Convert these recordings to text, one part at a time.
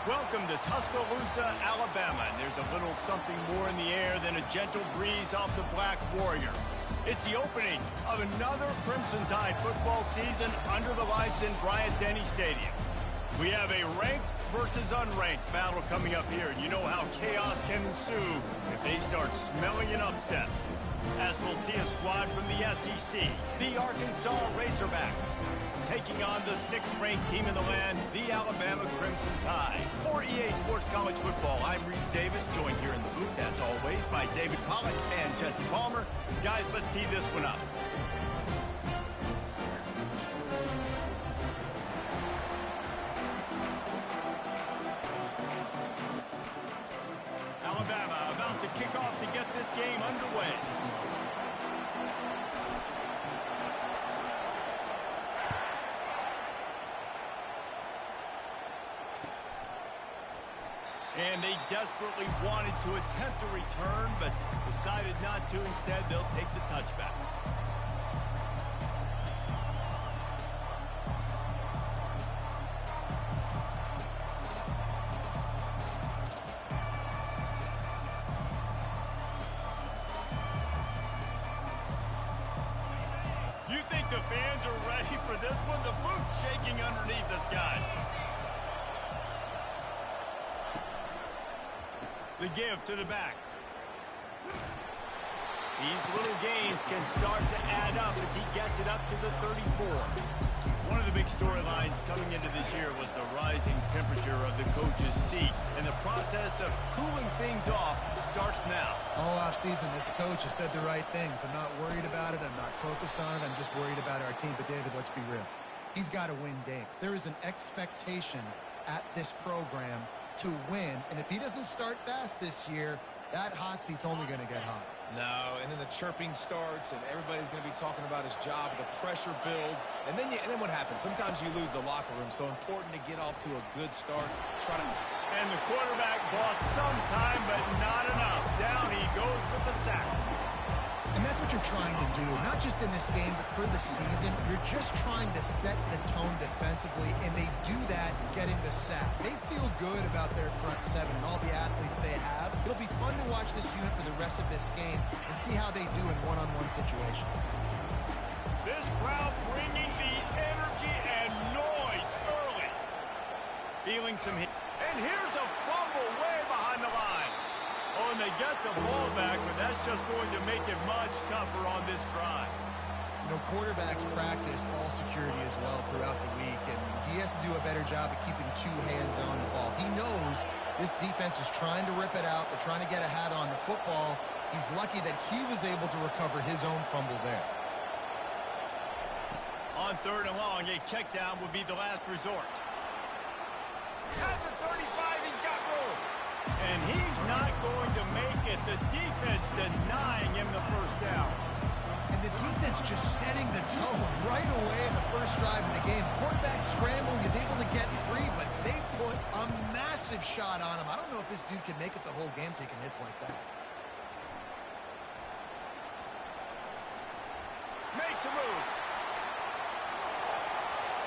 Welcome to Tuscaloosa, Alabama, and there's a little something more in the air than a gentle breeze off the Black Warrior. It's the opening of another Crimson Tide football season under the lights in Bryant-Denny Stadium. We have a ranked versus unranked battle coming up here, and you know how chaos can ensue if they start smelling an upset. As we'll see a squad from the SEC, the Arkansas Razorbacks, taking on the 6th-ranked team in the land, the Alabama Crimson Tide. For EA Sports College Football, I'm Reese Davis, joined here in the booth, as always, by David Pollack and Jesse Palmer. Guys, let's tee this one up. Alabama about to kick off to get this game underway. And they desperately wanted to attempt a return, but decided not to. Instead, they'll take the touchback. You think the fans are ready for this one? The booth's shaking underneath us, guys. The give to the back. These little gains can start to add up as he gets it up to the 34. One of the big storylines coming into this year was the rising temperature of the coach's seat, and the process of cooling things off starts now. All offseason, this coach has said the right things. I'm not worried about it. I'm not focused on it. I'm just worried about our team. But, David, let's be real. He's got to win games. There is an expectation at this program to win, and if he doesn't start fast this year, that hot seat's only going to get hot. No, and then the chirping starts, and everybody's going to be talking about his job. The pressure builds, and then what happens? Sometimes you lose the locker room. So important to get off to a good start. And the quarterback bought some time, but not enough. Down he goes with the sack. And that's what you're trying to do, not just in this game, but for the season. You're just trying to set the tone defensively, and they do that getting the sack. They feel good about their front seven and all the athletes they have. It'll be fun to watch this unit for the rest of this game and see how they do in one-on-one situations. This crowd bringing the energy and noise early. Feeling some hit. And here's a fumble way behind the line. Oh, and they get the ball back, but that's just going to make it much tougher on this drive. You know, quarterbacks practice ball security as well throughout the week, and he has to do a better job of keeping two hands on the ball. He knows this defense is trying to rip it out. They're trying to get a hat on the football. He's lucky that he was able to recover his own fumble there. On 3rd and long, a check down would be the last resort. At the 35, he's got room. And he's not going to make it. The defense denying him the first down. And the defense just setting the tone right away in the first drive of the game. Quarterback scrambling, is able to get free, but they put a massive shot on him. I don't know if this dude can make it the whole game taking hits like that. Makes a move.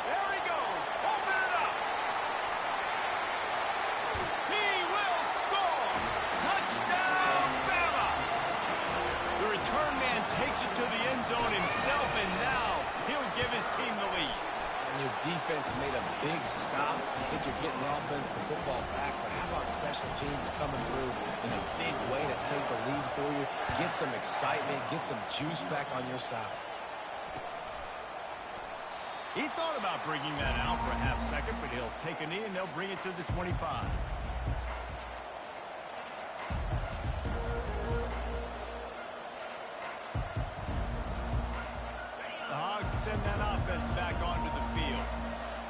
There he goes. Open it up. He will score. Touchdown, Bama. The return man takes it to the end zone himself, and now he'll give his team the lead. And your defense made a big stop. I think you're getting the offense, the football back, but how about special teams coming through in a big way to take the lead for you, get some excitement, get some juice back on your side. He thought about bringing that out for a half second, but he'll take a knee and they'll bring it to the 25. The Hogs send that offense back onto the field.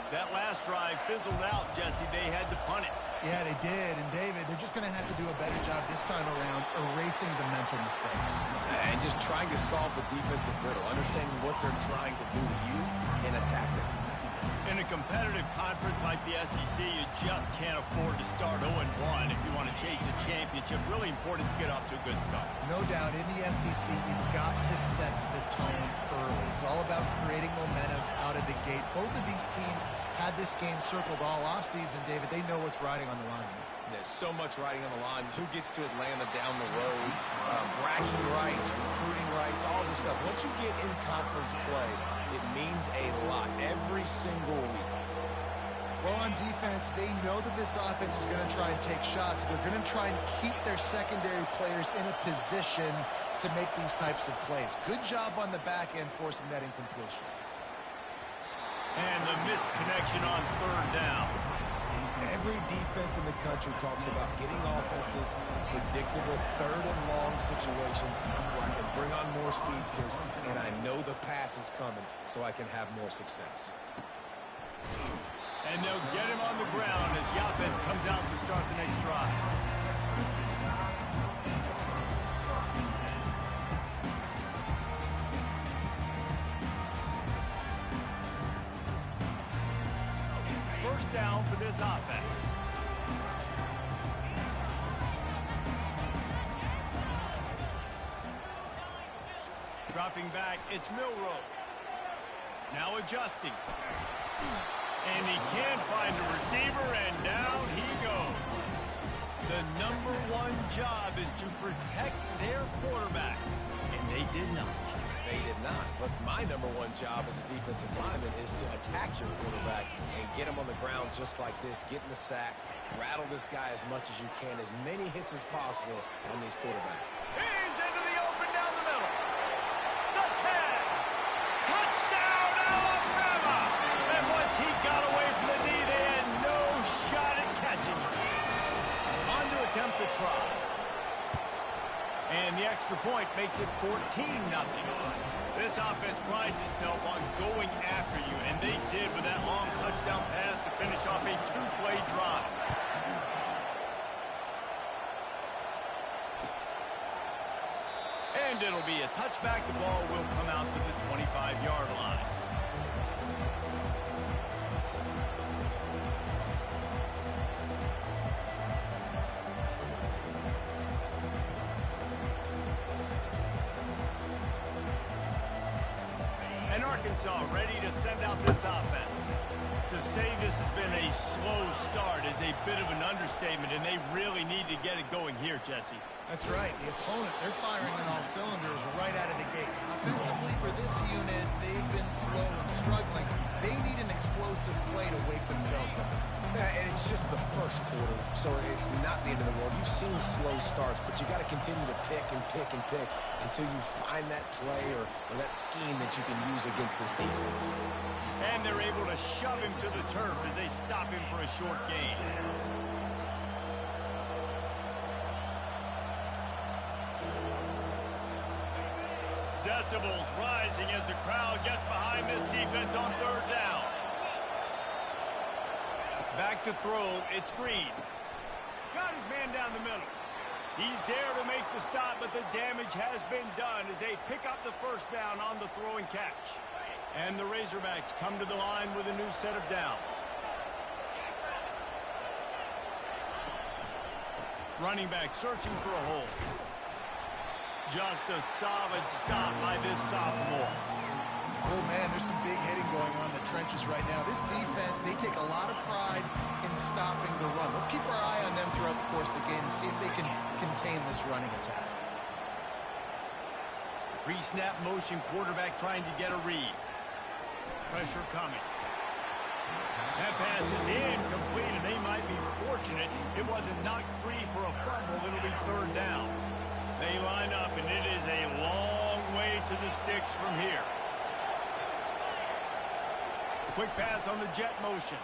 That last drive fizzled out, Jesse. They had to punt it. Yeah, they did. And, David, they're just going to have to do a better job this time around erasing the mental mistakes. And just trying to solve the defensive riddle, understanding what they're trying to do to you and attack them. In a competitive conference like the SEC, you just can't afford to start 0-1 if you want to chase a championship. Really important to get off to a good start. No doubt, in the SEC, you've got to set the tone early. It's all about creating momentum out of the gate. Both of these teams had this game circled all offseason, David. They know what's riding on the line. There's so much riding on the line. Who gets to Atlanta down the road? Bragging rights, recruiting rights, all this stuff. Once you get in conference play, it means a lot every single week. Well, on defense, they know that this offense is going to try and take shots. They're going to try and keep their secondary players in a position to make these types of plays. Good job on the back end forcing that incompletion. And the misconnection on third down. Every defense in the country talks about getting offenses in predictable third and long situations where I can bring on more speedsters, and I know the pass is coming, so I can have more success. And they'll get him on the ground as the offense comes out to start the next drive. First down for this offense. Dropping back, it's Milroe. Now adjusting. And he can't find a receiver, and down he goes. The #1 job is to protect their quarterback, and they did not. They did not, but my #1 job as a defensive lineman is to attack your quarterback and get him on the ground just like this, get in the sack, rattle this guy as much as you can, as many hits as possible on these quarterbacks. He's into the open down the middle. The 10. Touchdown, Alabama! And once he got away from the knee, they had no shot at catching him. On to attempt the try. And the extra point makes it 14-0. This offense prides itself on going after you, and they did with that long touchdown pass to finish off a two-play drive. And it'll be a touchback. The ball will come out to the 25-yard line. And Arkansas ready to send out this offense. To say this has been a slow start is a bit of an understatement, and they really need to get it going here, Jesse. That's right. The opponent, they're firing on all cylinders right out of the gate. Offensively, for this unit, they've been slow and struggling. They need an explosive play to wake themselves up. Yeah, and it's just the first quarter, so it's not the end of the world. You've seen slow starts, but you got to continue to pick and pick and pick until you find that play or that scheme that you can use against this defense. And they're able to shove him to the turf as they stop him for a short gain. Decibels rising as the crowd gets behind this defense on third down. Back to throw, it's Green. Got his man down the middle. He's there to make the stop, but the damage has been done as they pick up the first down on the throw and catch. And the Razorbacks come to the line with a new set of downs. Running back searching for a hole. Just a solid stop by this sophomore. Oh, man, there's some big hitting going on in the trenches right now. This defense, they take a lot of pride in stopping the run. Let's keep our eye on them throughout the course of the game and see if they can contain this running attack. Pre-snap motion, quarterback trying to get a read. Pressure coming. That pass is incomplete, and they might be fortunate it wasn't knocked free for a fumble. It'll be third down. They line up, and it is a long way to the sticks from here. Quick pass on the jet motion.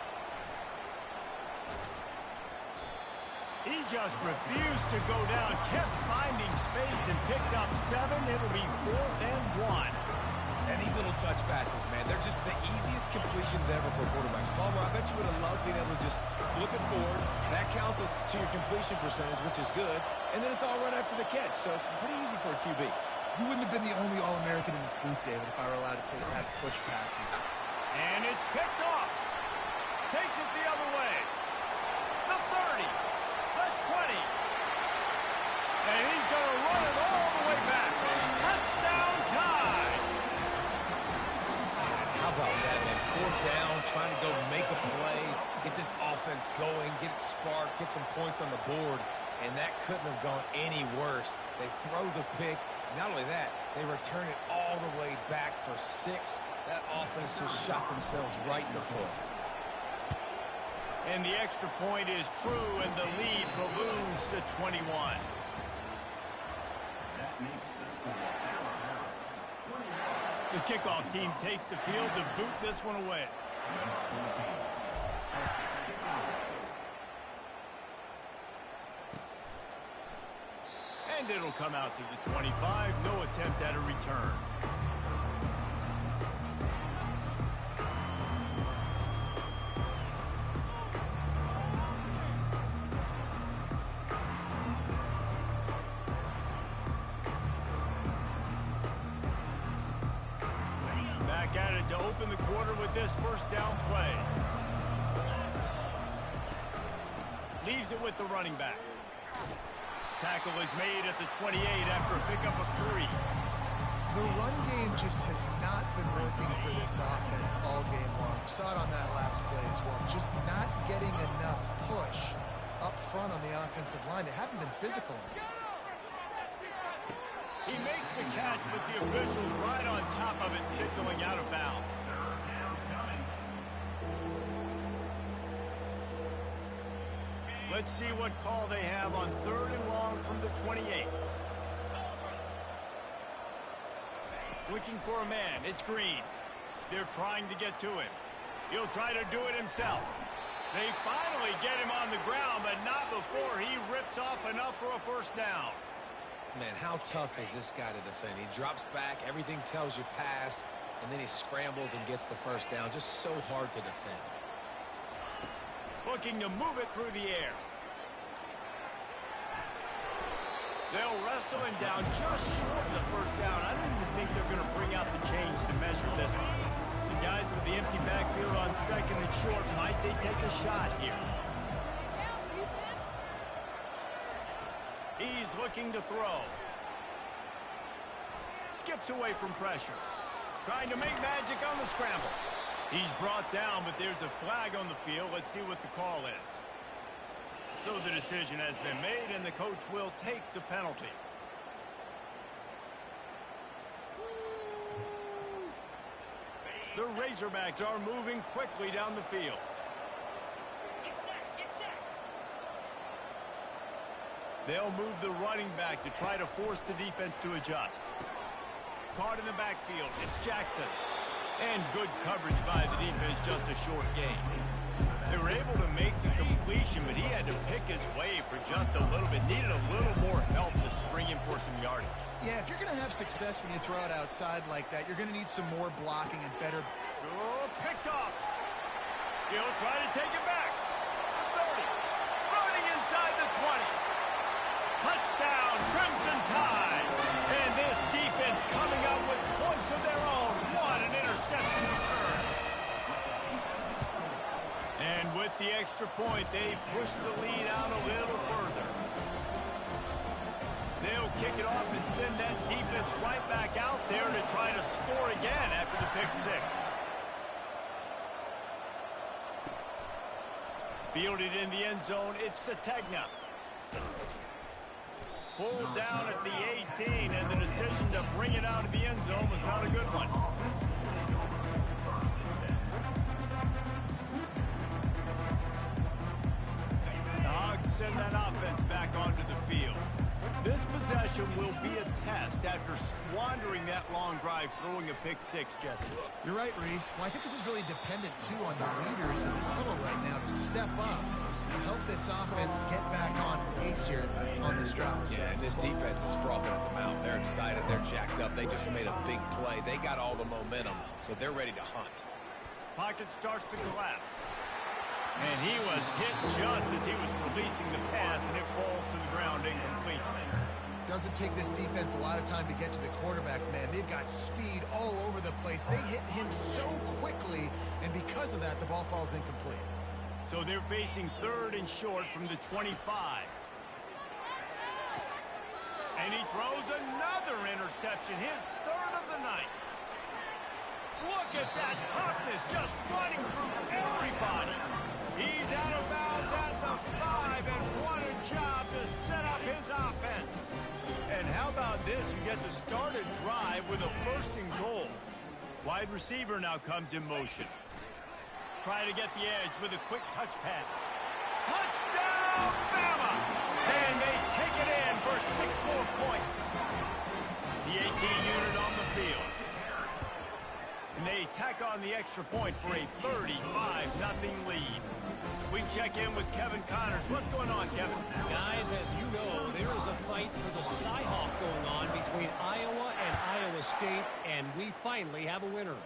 He just refused to go down, kept finding space, and picked up 7. It'll be 4th and 1. And these little touch passes, man, they're just the easiest completions ever for quarterbacks. Palmer, I bet you would have loved being able to just flip it forward. That counts as to your completion percentage, which is good. And then it's all right after the catch, so pretty easy for a QB. You wouldn't have been the only All-American in this booth, David, if I were allowed to have push passes. And it's picked off. Takes it the other way. The 30. The 20. And he's going to run it all the way back. Touchdown tie. How about that, man? Fourth down, trying to go make a play, get this offense going, get it sparked, get some points on the board, and that couldn't have gone any worse. They throw the pick. Not only that, they return it all the way back for 6. That offense just shot themselves right in the foot. And the extra point is true, and the lead balloons to 21. The kickoff team takes the field to boot this one away. And it'll come out to the 25. No attempt at a return. Back at it to open the quarter with this first down play. Leaves it with the running back. Tackle is made at the 28 after a pickup of 3. The run game just has not been working for this offense all game long. We saw it on that last play as well. Just not getting enough push up front on the offensive line. They haven't been physical. He makes the catch, but the official's right on top of it, signaling out of bounds. Let's see what call they have on 3rd and long from the 28. Looking for a man. It's Green. They're trying to get to him. He'll try to do it himself. They finally get him on the ground, but not before he rips off enough for a first down. Man, how tough is this guy to defend? He drops back, everything tells you pass, and then he scrambles and gets the first down. Just so hard to defend. Looking to move it through the air. They'll wrestle him down just short of the first down. I don't even think they're going to bring out the chains to measure this one. The guys with the empty backfield on 2nd and short, might they take a shot here? He's looking to throw. Skips away from pressure. Trying to make magic on the scramble. He's brought down, but there's a flag on the field. Let's see what the call is. So the decision has been made, and the coach will take the penalty. The Razorbacks are moving quickly down the field. They'll move the running back to try to force the defense to adjust. Caught in the backfield. It's Jackson. And good coverage by the defense, just a short gain. They were able to make the completion, but he had to pick his way for just a little bit. Needed a little more help to spring him for some yardage. Yeah, if you're going to have success when you throw it outside like that, you're going to need some more blocking and better. Oh, picked off. He'll try to take it back. The 30. Running inside the 20. Touchdown, Crimson Tide. And this defense coming up with points of their own. What an interception return. And with the extra point, they push the lead out a little further. They'll kick it off and send that defense right back out there to try to score again after the pick 6. Fielded in the end zone, it's Sategna. Pulled down at the 18, and the decision to bring it out of the end zone was not a good one. The Hogs send that offense back onto the field. This possession will be a test after squandering that long drive, throwing a pick 6, Jesse. You're right, Reese. Well, I think this is really dependent, too, on the leaders in this huddle right now to step up and help this offense get back on pace here on this drive. Yeah, and this defense is frothing at the mouth. They're excited. They're jacked up. They just made a big play. They got all the momentum, so they're ready to hunt. Pocket starts to collapse. And he was hit just as he was releasing the pass, and it falls to the ground incomplete. Doesn't take this defense a lot of time to get to the quarterback, man. They've got speed all over the place. They hit him so quickly, and because of that, the ball falls incomplete. So they're facing 3rd and short from the 25. And he throws another interception, his 3rd of the night. Look at that toughness, just running through everybody. He's out of bounds at the 5, and what a job to set up his offense. And how about this? You get to start a drive with a 1st and goal. Wide receiver now comes in motion. Try to get the edge with a quick touch pass. Touchdown, Bama! And they take it in for 6 more points. The 18 unit on the field. And they tack on the extra point for a 35-0 lead. We check in with Kevin Connors. What's going on, Kevin? Guys, as you know, there is a fight for the Cyhawk going on between Iowa and Iowa State, and we finally have a winner.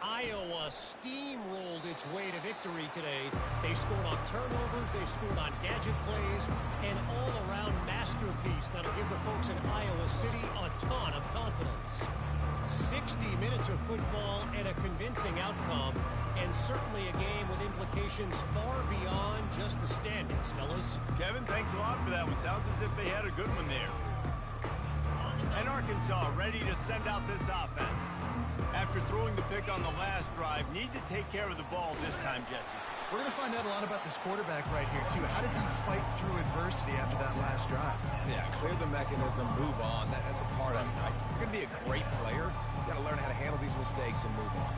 Iowa steamrolled its way to victory today. They scored off turnovers, they scored on gadget plays, an all-around masterpiece that'll give the folks in Iowa City a ton of confidence. 60 minutes of football and a convincing outcome, and certainly a game with implications far beyond just the standings, fellas. Kevin, thanks a lot for that one. Sounds as if they had a good one there. And Arkansas ready to send out this offense. After throwing the pick on the last drive, need to take care of the ball this time, Jesse. We're going to find out a lot about this quarterback right here, too. How does he fight through adversity after that last drive? Yeah, clear the mechanism, move on. That's a part of it, right? If you're going to be a great player, you got to learn how to handle these mistakes and move on.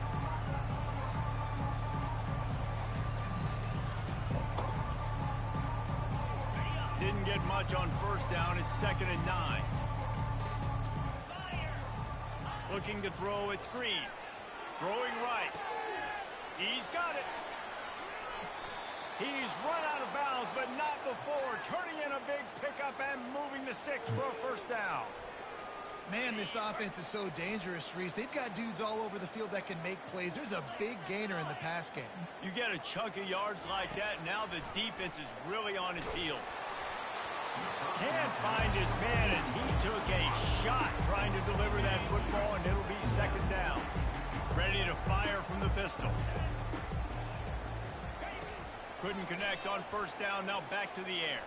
Didn't get much on 1st down. It's 2nd and 9. Looking to throw, it's Green. Throwing right. He's got it. He's run out of bounds, but not before. Turning in a big pickup and moving the sticks for a 1st down. Man, this offense is so dangerous, Reese. They've got dudes all over the field that can make plays. There's a big gainer in the pass game. You get a chunk of yards like that, now the defense is really on its heels. Can't find his man as he took a shot trying to deliver that football, and it'll be 2nd down. Ready to fire from the pistol. Couldn't connect on 1st down, now back to the air.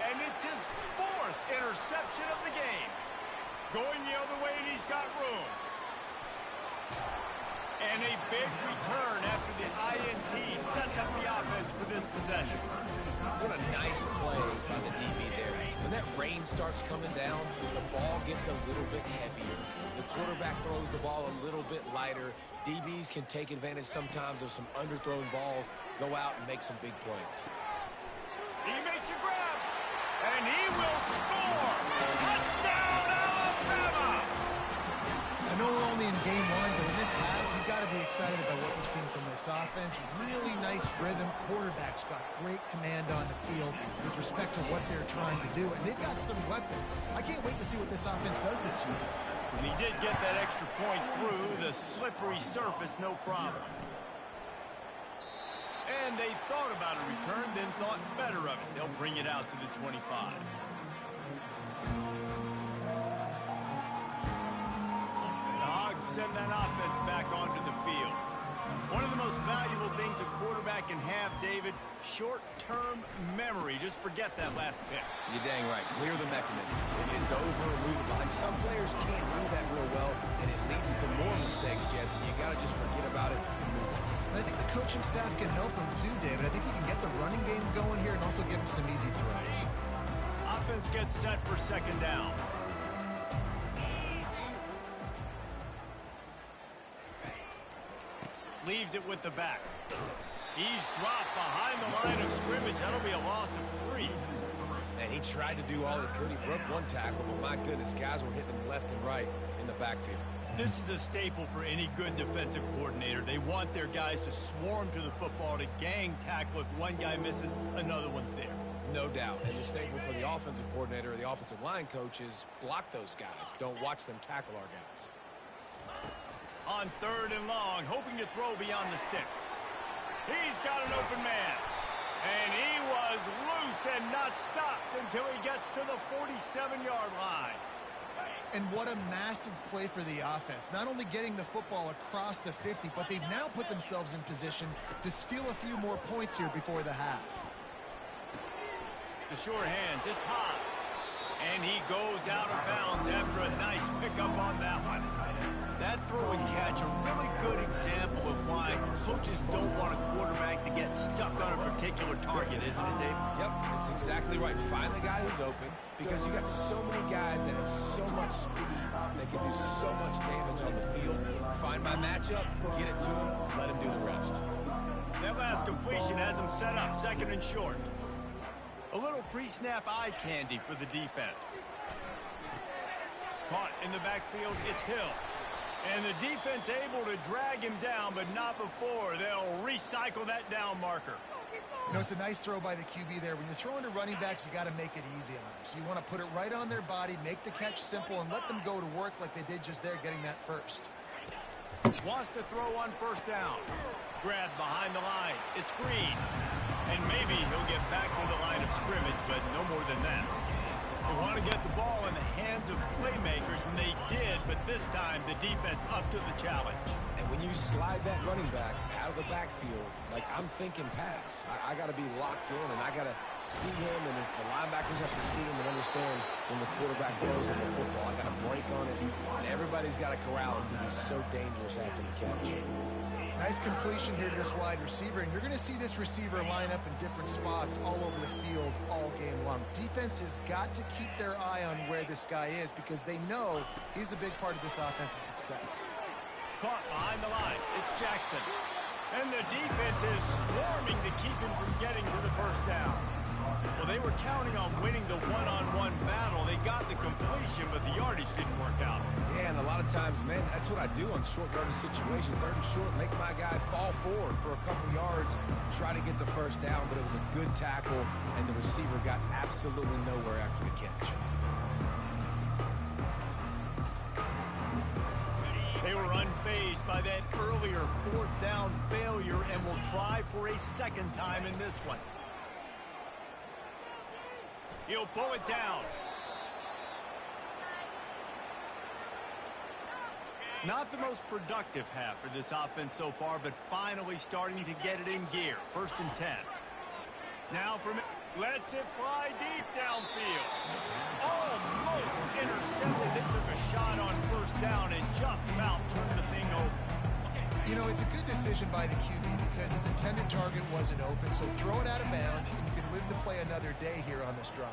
And it's his 4th interception of the game. Going the other way, and he's got room. And a big return after the INT sets up the offense for this possession. What a nice play by the DB there. When that rain starts coming down, the ball gets a little bit heavier. The quarterback throws the ball a little bit lighter. DBs can take advantage sometimes of some underthrown balls, go out and make some big plays. He makes a grab, and he will score! Touchdown, Alabama! I know we're only in game 1, but in this half, you've got to be excited about what you've seen from this offense. Really nice rhythm. Quarterback's got great command on the field with respect to what they're trying to do, and they've got some weapons. I can't wait to see what this offense does this year. And he did get that extra point through the slippery surface, no problem. And they thought about a return, then thought better of it. They'll bring it out to the 25. The Hogs send that offense back onto the field. One of the most valuable things a quarterback can have, David, short-term memory. Just forget that last pick. You're dang right. Clear the mechanism. It's over and move it behind. Some players can't do that real well, and it leads to more mistakes, Jesse. You got to just forget about it and move on. And I think the coaching staff can help him too, David. I think he can get the running game going here and also give him some easy throws. Offense gets set for 2nd down. Leaves it with the back. He's dropped behind the line of scrimmage. That'll be a loss of 3. And he tried to do all he could. He broke one tackle, but my goodness, guys were hitting him left and right in the backfield. This is a staple for any good defensive coordinator. They want their guys to swarm to the football, to gang tackle. If one guy misses, another one's there. No doubt. And the staple for the offensive coordinator or the offensive line coach is block those guys. Don't watch them tackle our guys. On 3rd and long, hoping to throw beyond the sticks. He's got an open man. And he was loose and not stopped until he gets to the 47-yard line. And what a massive play for the offense. Not only getting the football across the 50, but they've now put themselves in position to steal a few more points here before the half. The short hands, it's hot. And he goes out of bounds after a nice pickup on that one. That throw and catch, a really good example of why coaches don't want a quarterback to get stuck on a particular target, isn't it, Dave? Yep, it's exactly right. Find the guy who's open, because you got so many guys that have so much speed. They can do so much damage on the field. Find my matchup, get it to him, let him do the rest. That last completion has him set up, second and short. A little pre-snap eye candy for the defense. Caught in the backfield, it's Hill. And the defense able to drag him down, but not before. They'll recycle that down marker. You know, it's a nice throw by the QB there. When you're throwing to running backs, you got to make it easy on them. So you want to put it right on their body, make the catch simple, and let them go to work like they did just there, getting that first. Wants to throw on first down. Grab behind the line. It's Green. And maybe he'll get back to the line of scrimmage, but no more than that. They want to get the ball in the hands of playmakers, and they did, but this time the defense up to the challenge. And when you slide that running back out of the backfield, like I'm thinking pass. I got to be locked in, and I got to see him, and the linebackers have to see him and understand when the quarterback throws him the football. I got to break on it, and everybody's got to corral him because he's so dangerous after the catch. Nice completion here to this wide receiver, and you're going to see this receiver line up in different spots all over the field all game long. Defense has got to keep their eye on where this guy is because they know he's a big part of this offense's success. Caught behind the line. It's Jackson. And the defense is swarming to keep him from getting to the first down. Well, they were counting on winning the one-on-one battle. They got the completion, but the yardage didn't work out. Yeah, and a lot of times, man, that's what I do on short yardage situations. Third and short, make my guy fall forward for a couple yards, try to get the first down, but it was a good tackle, and the receiver got absolutely nowhere after the catch. They were unfazed by that earlier fourth down failure and will try for a second time in this one. He'll pull it down. Not the most productive half for this offense so far, but finally starting to get it in gear. First and 10. Now from lets it fly deep downfield. Almost intercepted. They took a shot on first down and just about turned the thing over. You know, it's a good decision by the QB because his intended target wasn't open, so throw it out of bounds, and you can live to play another day here on this drive.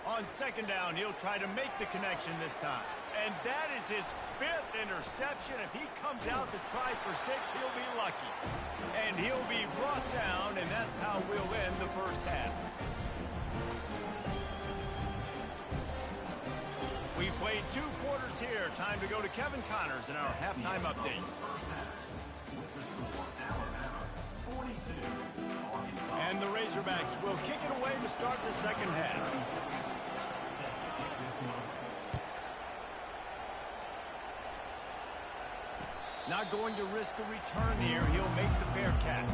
On second down, he'll try to make the connection this time. And that is his fifth interception. If he comes out to try for 6, he'll be lucky. And he'll be brought down, and that's how we'll end the first half. We've played 2 quarters here. Time to go to Kevin Connors in our halftime update. And the Razorbacks will kick it away to start the second half. Not going to risk a return here. He'll make the fair catch.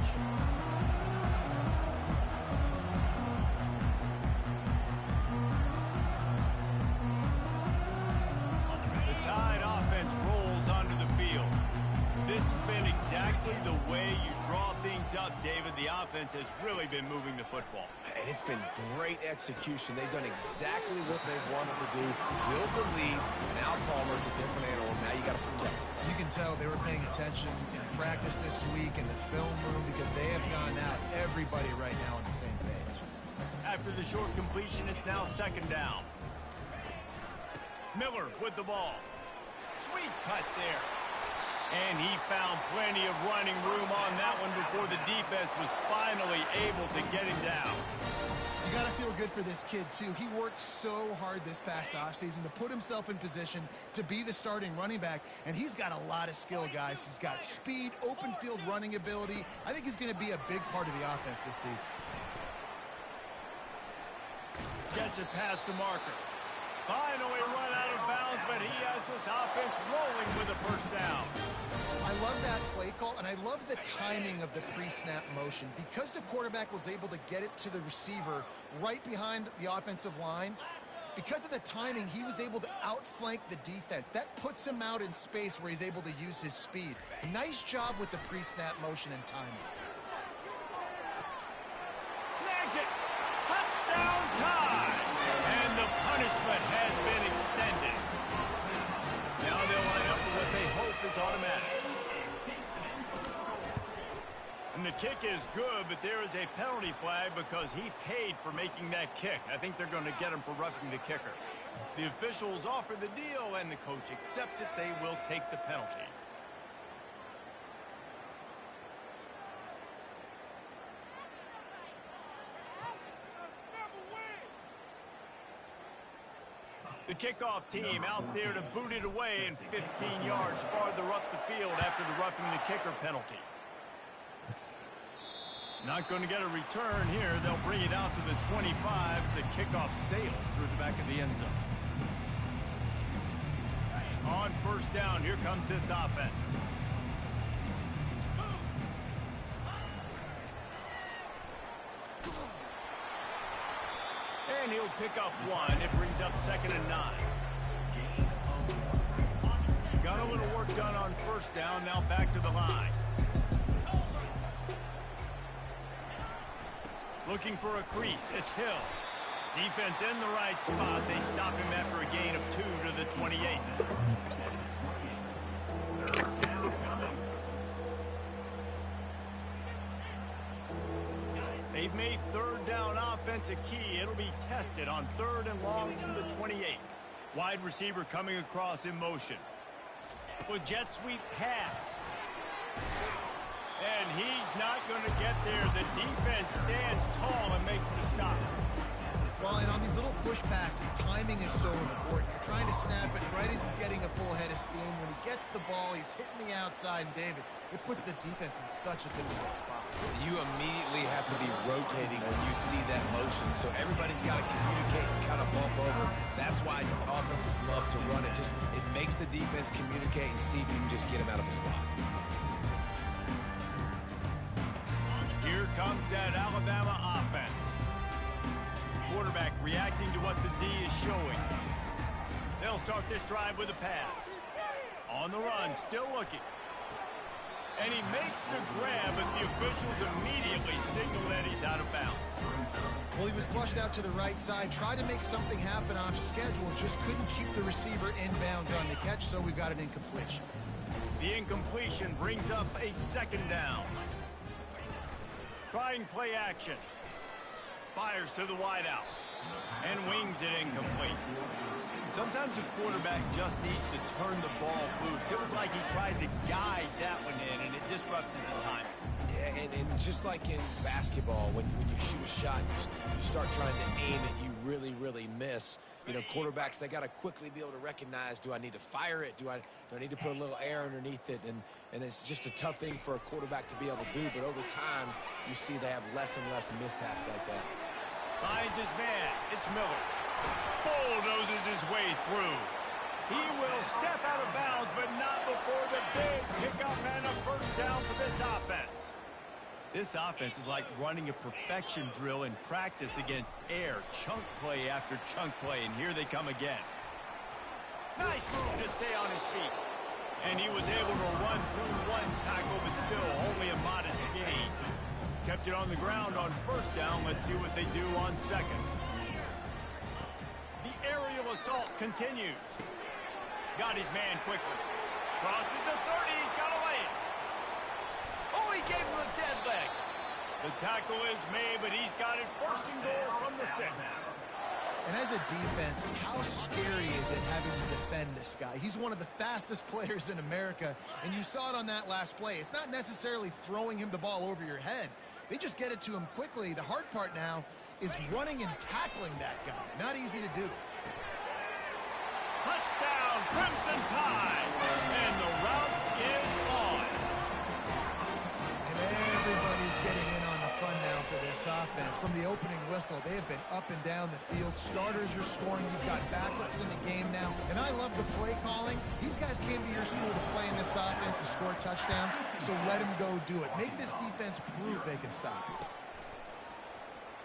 The Tide offense rolls onto the field. This has been exactly the way you draw things up, David. The offense has really been moving the football. And it's been great execution. They've done exactly what they've wanted to do. Build the lead. Now Palmer's a different animal. Now you got to protect it. You can tell they were paying attention in practice this week in the film room because they have gone out, everybody right now on the same page. After the short completion, it's now second down. Miller with the ball. Sweet cut there. And he found plenty of running room on that one before the defense was finally able to get him down. You got to feel good for this kid, too. He worked so hard this past offseason to put himself in position to be the starting running back, and he's got a lot of skill, guys. He's got speed, open field running ability. I think he's going to be a big part of the offense this season. Gets it past the marker. Finally run out of bounds, but he has this offense rolling with a first down. I love that play call, and I love the timing of the pre-snap motion. Because the quarterback was able to get it to the receiver right behind the offensive line, Because of the timing, he was able to outflank the defense. That puts him out in space where he's able to use his speed. Nice job with the pre-snap motion and timing. Snags it. Touchdown time. And the punishment has been extended. Now they'll line up for what they hope is automatic. And the kick is good, but there is a penalty flag because he paid for making that kick. I think they're going to get him for roughing the kicker. The officials offer the deal, and the coach accepts it. They will take the penalty. The kickoff team out there to boot it away and 15 yards farther up the field after the roughing the kicker penalty. Not going to get a return here. They'll bring it out to the 25 as the kickoff sails through the back of the end zone. On first down, here comes this offense. And he'll pick up one. It brings up 2nd and 9. Got a little work done on first down. Now back to the line. Looking for a crease. It's Hill. Defense in the right spot. They stop him after a gain of 2 to the 28. They've made third down offense a key. It'll be tested on 3rd and long from the 28. Wide receiver coming across in motion. With jet sweep pass. And he's not going to get there. The defense stands tall and makes the stop. Well, and on these little push passes, timing is so important. You're trying to snap it right as he's getting a full head of steam. When he gets the ball, he's hitting the outside. And, David, it puts the defense in such a difficult spot. You immediately have to be rotating when you see that motion. So everybody's got to communicate and kind of bump over. That's why offenses love to run it. It makes the defense communicate and see if you can just get him out of a spot. Here comes that Alabama offense. Quarterback reacting to what the D is showing. They'll start this drive with a pass. On the run, still looking. And he makes the grab, but the officials immediately signal that he's out of bounds. Well, he was flushed out to the right side, tried to make something happen off schedule, just couldn't keep the receiver in bounds on the catch, so we've got an incompletion. The incompletion brings up a 2nd down. Trying play action. Fires to the wideout. And wings it incomplete. Sometimes a quarterback just needs to turn the ball loose. It was like he tried to guide that one in, and it disrupted the time. Yeah, and just like in basketball, when you shoot a shot, you start trying to aim it, you really miss. You know, quarterbacks, they got to quickly be able to recognize, do I need to fire it? Do I need to put a little air underneath it? And it's just a tough thing for a quarterback to be able to do. But over time, you see they have less and less mishaps like that. Finds his man. It's Miller. Bulldozes his way through. He will step out of bounds, but not before the big pickup and a first down for this offense. This offense is like running a perfection drill in practice against air. Chunk play after chunk play, and here they come again. Nice move to stay on his feet. And he was able to run through one tackle, but still only a modest gain. Kept it on the ground on first down. Let's see what they do on 2nd. The aerial assault continues. Got his man quickly. Crosses the 30. He's got to lay it. Oh, he gave him a dead leg. The tackle is made, but he's got it 1st and goal from the 6. And as a defense, how scary is it having to defend this guy? He's one of the fastest players in America, and you saw it on that last play. It's not necessarily throwing him the ball over your head. They just get it to him quickly. The hard part now is running and tackling that guy. Not easy to do. Touchdown, Crimson Tide, and the route is on. And everybody's getting in on the fun now for this offense. From the opening whistle, they have been up and down the field. Starters are scoring. You've got backups in the game now. And I love the play calling. These guys came to your school to play in this offense to score touchdowns, so let them go do it. Make this defense prove they can stop it.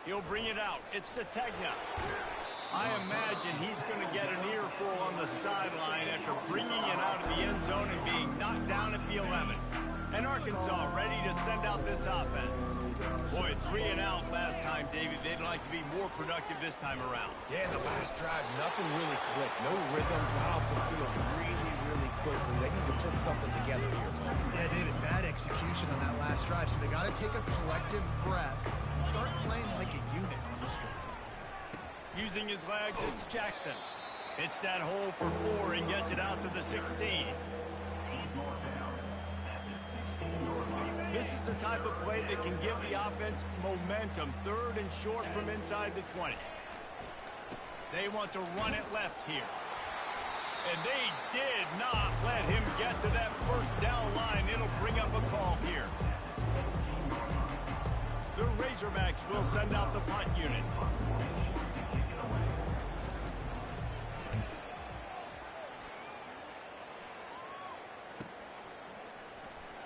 He'll bring it out. It's Sategna. I imagine he's going to get an earful on the sideline after bringing it out of the end zone and being knocked down at the 11. And Arkansas ready to send out this offense. Boy, 3 and out last time, David. They'd like to be more productive this time around. Yeah, the last drive, nothing really clicked. No rhythm, got off the field really quickly. They need to put something together here, Mo. Yeah, David, bad execution on that last drive, so they got to take a collective breath and start playing like a unit on this drive. Using his legs, it's Jackson. Hits that hole for 4 and gets it out to the 16. This is the type of play that can give the offense momentum. 3rd and short from inside the 20. They want to run it left here. And they did not let him get to that first down line. It'll bring up a call here. The Razorbacks will send out the punt unit.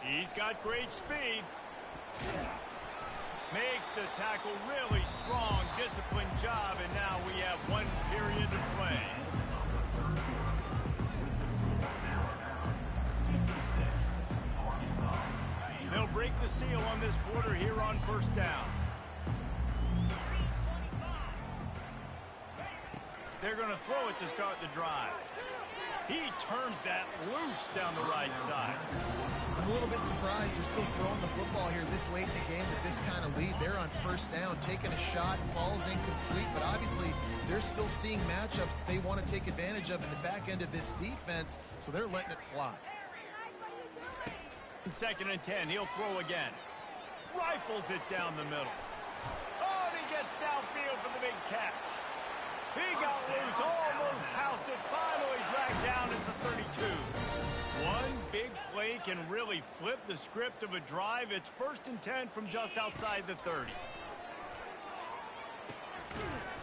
He's got great speed. Makes the tackle really strong, disciplined job, and now we have 1 period to play. They'll break the seal on this quarter here on 1st down. They're going to throw it to start the drive. He turns that loose down the right side. I'm a little bit surprised they're still throwing the football here this late in the game with this kind of lead. They're on 1st down, taking a shot, falls incomplete, but obviously they're still seeing matchups that they want to take advantage of in the back end of this defense, so they're letting it fly. 2nd and 10, he'll throw again. Rifles it down the middle. Oh, and he gets downfield for the big catch. He got loose, almost housed it, finally dragged down at the 32. One big play can really flip the script of a drive. It's 1st and 10 from just outside the 30.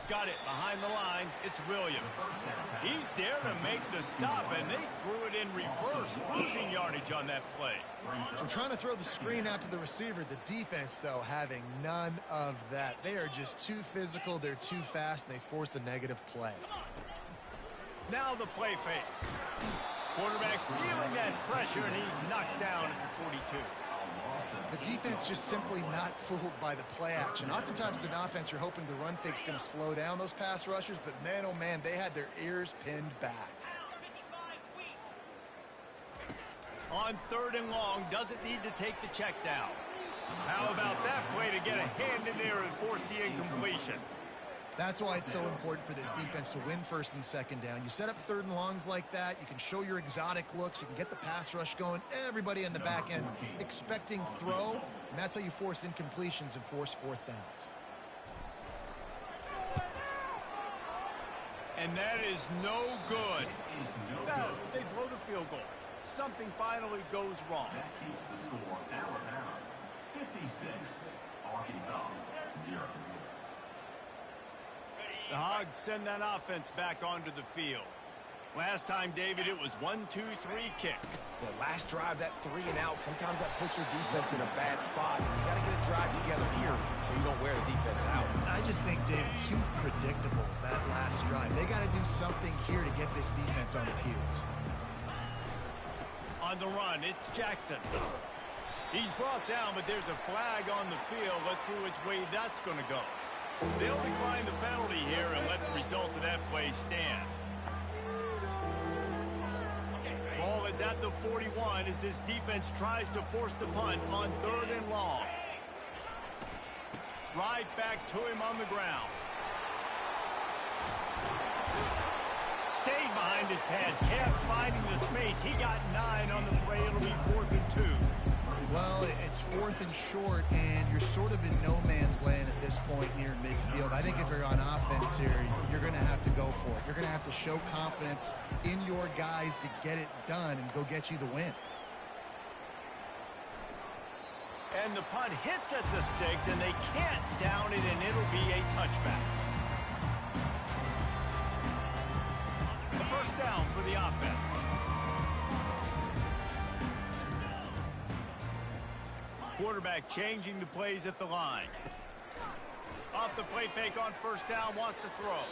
Got it behind the line. It's Williams. He's there to make the stop, and they threw it in reverse, losing yardage on that play. We're trying to throw the screen out to the receiver. The defense, though, having none of that. They are just too physical, they're too fast, and they force a negative play. Now the play fake. Quarterback feeling that pressure, and he's knocked down at the 42. The defense just simply not fooled by the play action. Oftentimes, as an offense, you're hoping the run fake's going to slow down those pass rushers, but man, oh man, they had their ears pinned back. On 3rd and long, doesn't need to take the check down. How about that play to get a hand in there and force the incompletion? That's why it's so important for this defense to win 1st and 2nd down. You set up 3rd and longs like that, you can show your exotic looks, you can get the pass rush going, everybody in the back end expecting throw, and that's how you force incompletions and force 4th downs. And that is no good. No, they blow the field goal. Something finally goes wrong. That keeps the score Alabama 56, Arkansas 0. The Hogs send that offense back onto the field. Last time, David, it was 1-2-3 kick. The last drive, that 3 and out, sometimes that puts your defense in a bad spot. You got to get a drive together here so you don't wear the defense out. I just think, David, too predictable, that last drive. They got to do something here to get this defense on the heels. On the run, it's Jackson. He's brought down, but there's a flag on the field. Let's see which way that's going to go. They'll decline the penalty here and let the result of that play stand. Ball is at the 41 as this defense tries to force the punt on 3rd and long. Right back to him on the ground. Stayed behind his pads, kept finding the space. He got 9 on the play. It'll be 4th and 2. Well, it's 4th and short, and you're sort of in no man's land at this point near midfield. I think if you're on offense here, you're going to have to go for it. You're going to have to show confidence in your guys to get it done and go get you the win. And the punt hits at the 6, and they can't down it, and it'll be a touchback. The 1st down for the offense. Quarterback changing the plays at the line. A off the play fake on first down, wants to throw.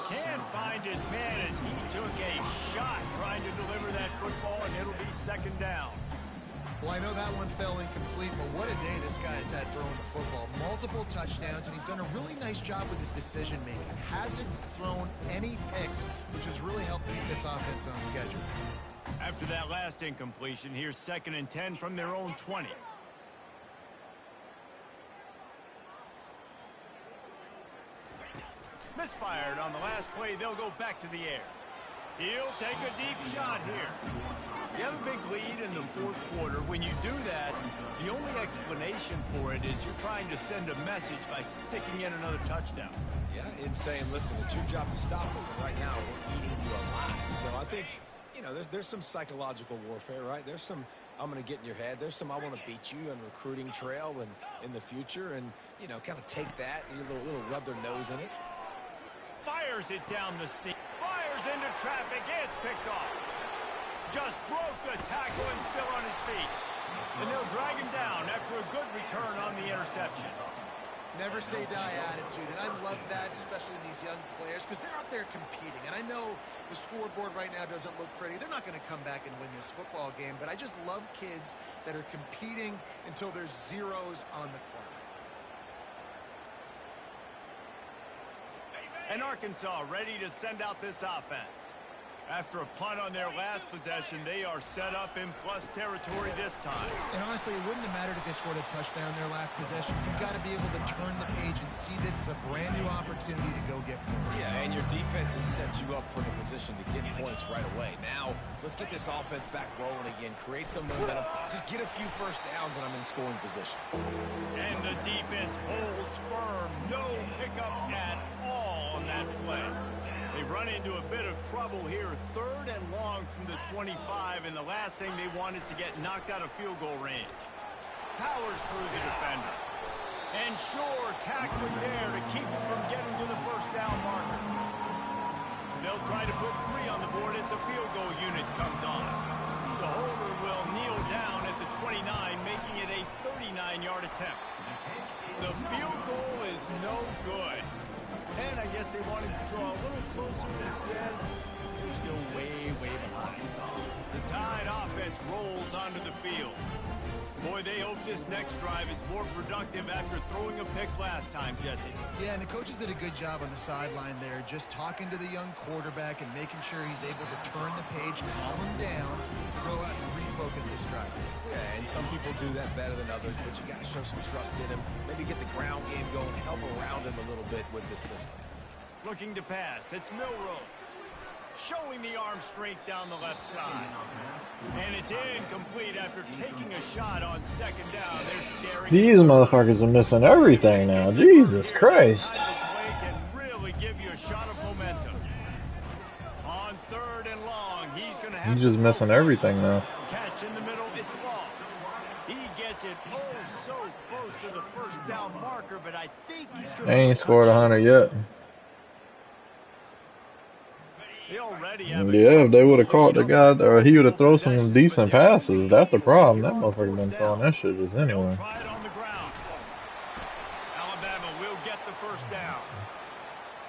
Can't find his man as he took a shot trying to deliver that football, and it'll be second down. Well, I know that one fell incomplete, but what a day this guy has had throwing the football. Multiple touchdowns, and he's done a really nice job with his decision-making. Hasn't thrown any picks, which has really helped keep this offense on schedule. After that last incompletion, here's 2nd and 10 from their own 20. Misfired on the last play. They'll go back to the air. He'll take a deep shot here. You have a big lead in the 4th quarter. When you do that, the only explanation for it is you're trying to send a message by sticking in another touchdown. Yeah, in saying, listen, it's your job to stop us, and right now we're eating you alive. So I think, you know, there's some psychological warfare, right? There's some, I'm going to get in your head. There's some, I want to beat you on recruiting trail and in the future, and, you know, kind of take that and a little rub their nose in it. Fires it down the seam. Fires into traffic. It's picked off. Just broke the tackle and still on his feet. And they'll drag him down after a good return on the interception. Never say die attitude, and I love that, especially in these young players, because they're out there competing. And I know the scoreboard right now doesn't look pretty. They're not going to come back and win this football game, but I just love kids that are competing until there's zeros on the clock. And Arkansas ready to send out this offense. After a punt on their last possession, they are set up in plus territory this time. And honestly, it wouldn't have mattered if they scored a touchdown their last possession. You've got to be able to turn the page and see this as a brand new opportunity to go get points. Yeah, and your defense has set you up for the position to get points right away. Now, let's get this offense back rolling again. Create some momentum. Just get a few first downs, and I'm in scoring position. And the defense holds firm. No pickup at all on that play. They run into a bit of trouble here. 3rd and long from the 25, and the last thing they want is to get knocked out of field goal range. Powers through the defender. And Shore tackling there to keep him from getting to the first down marker. They'll try to put 3 on the board as the field goal unit comes on. The holder will kneel down at the 29, making it a 39-yard attempt. The field goal is no good. And I guess they wanted to draw a little closer instead. They're still way, way behind. The Tide offense rolls onto the field. Boy, they hope this next drive is more productive after throwing a pick last time, Jesse. Yeah, and the coaches did a good job on the sideline there, just talking to the young quarterback and making sure he's able to turn the page, calm him down, to go out and refocus this drive. Yeah, and some people do that better than others, but you got to show some trust in him. Maybe get the ground game going, help around him a little bit with this system. Looking to pass, it's Milroe. Showing the arm strength down the left side. And it's incomplete after taking a shot on 2nd down. They're staring. These motherfuckers are missing everything now. Jesus Christ. Can really give you a shot of momentum. On 3rd and long, he's going to have He's just missing everything now. catch in the middle. It's long. He gets it so close to the first down marker, but I think he's going to. They ain't scored 100 yet. Yeah, if they would have caught the guy, or he would have thrown some decent passes. That's the problem. That motherfucker been throwing that shit just anyway. Alabama will get the first down.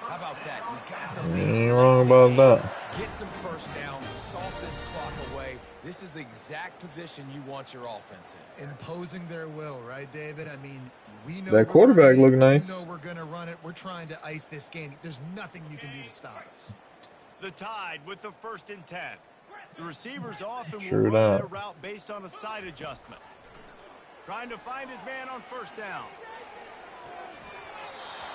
How about that? You got the You lead. ain't wrong about that. Get some first downs, salt this clock away. This is the exact position you want your offense in. Imposing their will, right, David? I mean, we know That quarterback looked nice. We know we're going to run it. We're trying to ice this game. There's nothing you can do to stop us. The Tide with the 1st and 10. The receivers often True will run that. their route based on a side adjustment. Trying to find his man on 1st down.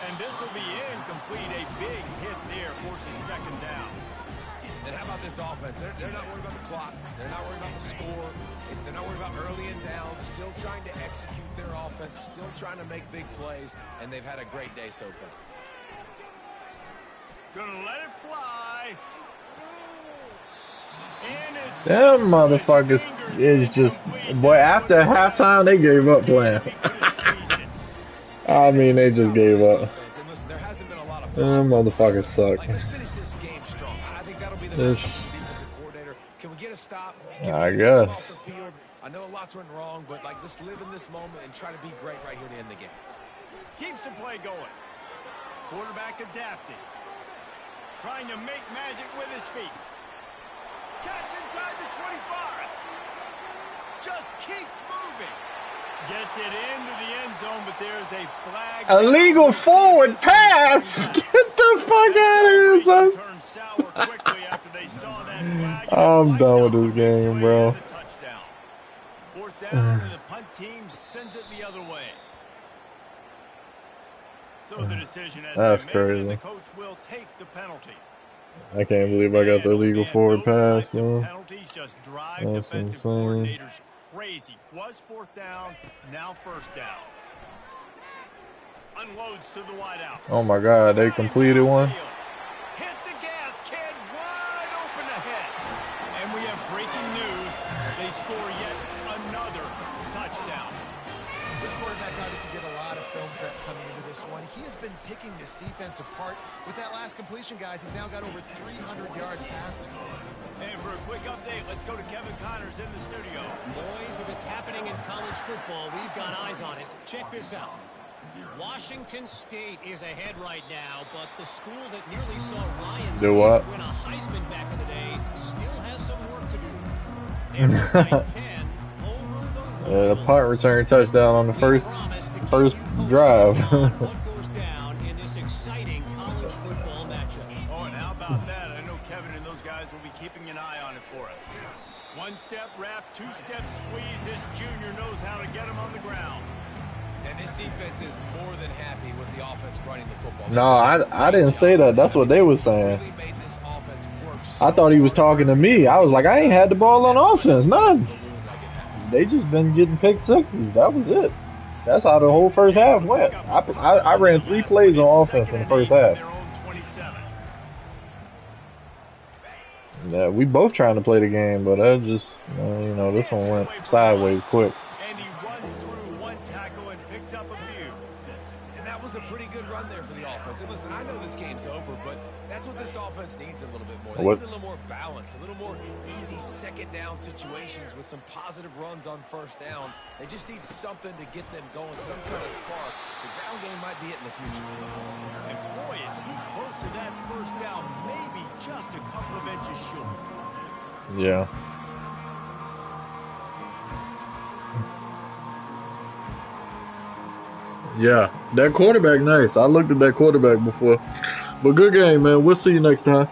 And this will be incomplete. A big hit there forces 2nd down. And how about this offense? They're not worried about the clock. They're not worried about the score. They're not worried about early and down. Still trying to execute their offense. Still trying to make big plays. And they've had a great day so far. Gonna let it fly. And it's Them motherfuckers is just, boy, after halftime, they gave up playing. I mean, they just gave up. Them motherfuckers suck. Let's finish this game strong. I think that'll be the best defensive coordinator. Can we get a stop? I guess. Off the field? I know lots went wrong, but like let's live in this moment and try to be great right here to end the game. keeps the play going. Quarterback adapting. Trying to make magic with his feet. Catch inside the 25. Just keeps moving. Gets it into the end zone, but there's a flag. Illegal forward pass. Get the fuck out of here, son. Turned sour quickly after they saw that flag. I'm done with this game, bro. Fourth down, and the punt team sends it the other way. So the decision has That's been made, crazy. and the coach will take the penalty. I can't believe I got the illegal forward pass, man. Penalties just drive That's defensive insane. coordinators crazy. Was fourth down, now first down. Unloads to the wideout. Oh my God, they completed one. Hit the gas, kid, wide open ahead. And we have breaking news. They score yet another touchdown. This quarterback obviously did a lot of film prep coming into this one. He has been picking this defense apart. With that last completion, guys, he's now got over 300 yards passing. And for a quick update, let's go to Kevin Connors in the studio. Boys, if it's happening in college football, we've got eyes on it. Check this out. Washington State is ahead right now, but the school that nearly saw Ryan Do what? win a Heisman back in the day still has some work to do. They're by 10 over the The punt return touchdown on the first drive. what goes down in this exciting college football matchup. Oh, and how about that? I know Kevin and those guys will be keeping an eye on it for us. One-step wrap, two-step squeeze. This junior knows how to get him on the ground. And this defense is more than happy with the offense running the football. No, I didn't say that. That's what they was saying. Really made this offense work I thought he was talking to me. I was like, I ain't had the ball on offense, none. They just been getting pick sixes. That was it. That's how the whole first half went. I ran 3 plays on offense in the first half. Yeah, we both trying to play the game, but that just, you know, this one went sideways quick. And he runs through one tackle and picks up a few. And that was a pretty good run there for the offense. And listen, I know this game's over, but that's what this offense needs a little bit more. They need a little more balance, a little more easy second down situations with some positive runs on first down. They just need something to get them going, some kind of spark. The ground game might be it in the future. And boy, is he close to that first down, maybe just a couple of inches short. Yeah. Yeah, that quarterback nice. I looked at that quarterback before. But good game, man. We'll see you next time.